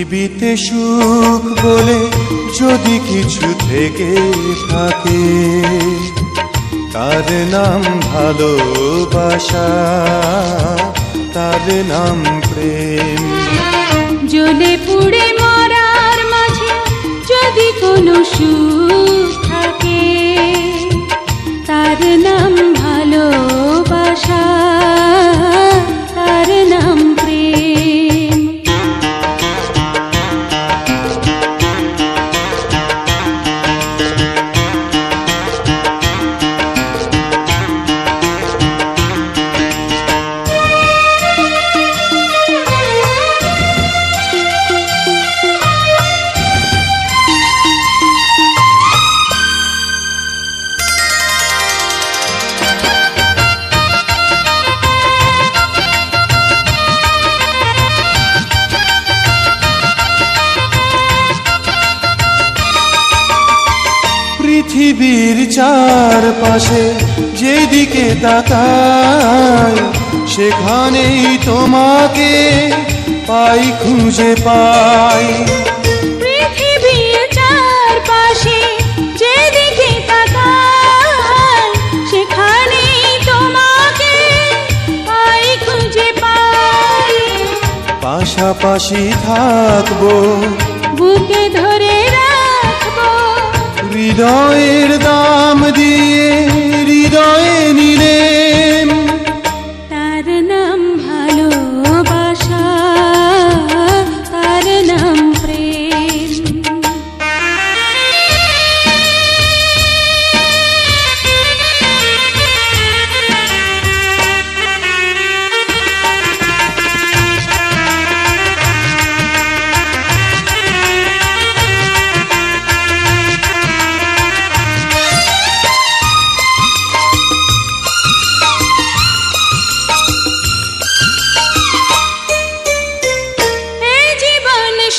পৃথিবীতে সুখ বলে যদি কিছু থেকে থাকে, তার নাম ভালোবাসা, তার নাম প্রেম। জ্বলে পুড়ে মরার মাঝে যদি কোনো সুখ থাকে, তার নাম ভালোবাসা, তার নাম প্রেম। পৃথিবীর চারপাশে যেদিকে তাকাই, সেখানেই তোমাকে পাই, খুঁজে পাই। পৃথিবীর চারপাশে যেদিকে তাকাই, সেখানেই তোমাকে পাই, খুঁজে পাই। পাশাপাশি থাকবো, বুকে ধরে রাখবো, হৃদয়ের দাম দিয়ে হৃদয়ে নিলেন। তার নাম ভালোবাসা, তার নাম প্রেম।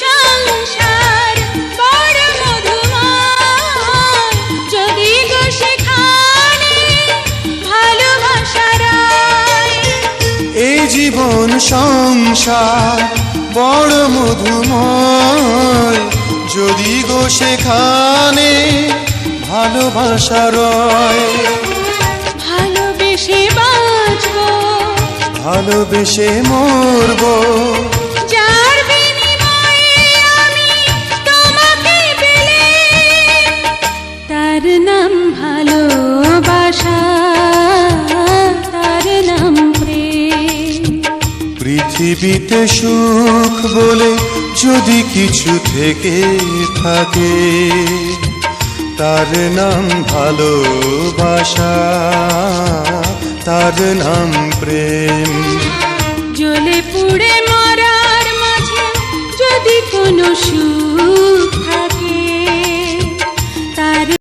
সংসার বড় মধুময়, যদি গো সেখানে ভালোবাসা রয়। এই জীবন সংসার বড় মধুময়, যদি গো সেখানে ভালোবাসা রয়। ভালোবেসে বাঁচবো, ভালোবেসে মরবো, যার বিনিময়ে আমি তোমাকে পেলাম, তার নাম ভালোবাসা, তার নাম প্রেম। পৃথিবীতে সুখ বলে যদি কিছু থেকে থাকে, তার নাম ভালোবাসা, তার নাম প্রেম। জ্বলে পুড়ে মরার মাঝে যদি কোনো সুখ থাকে,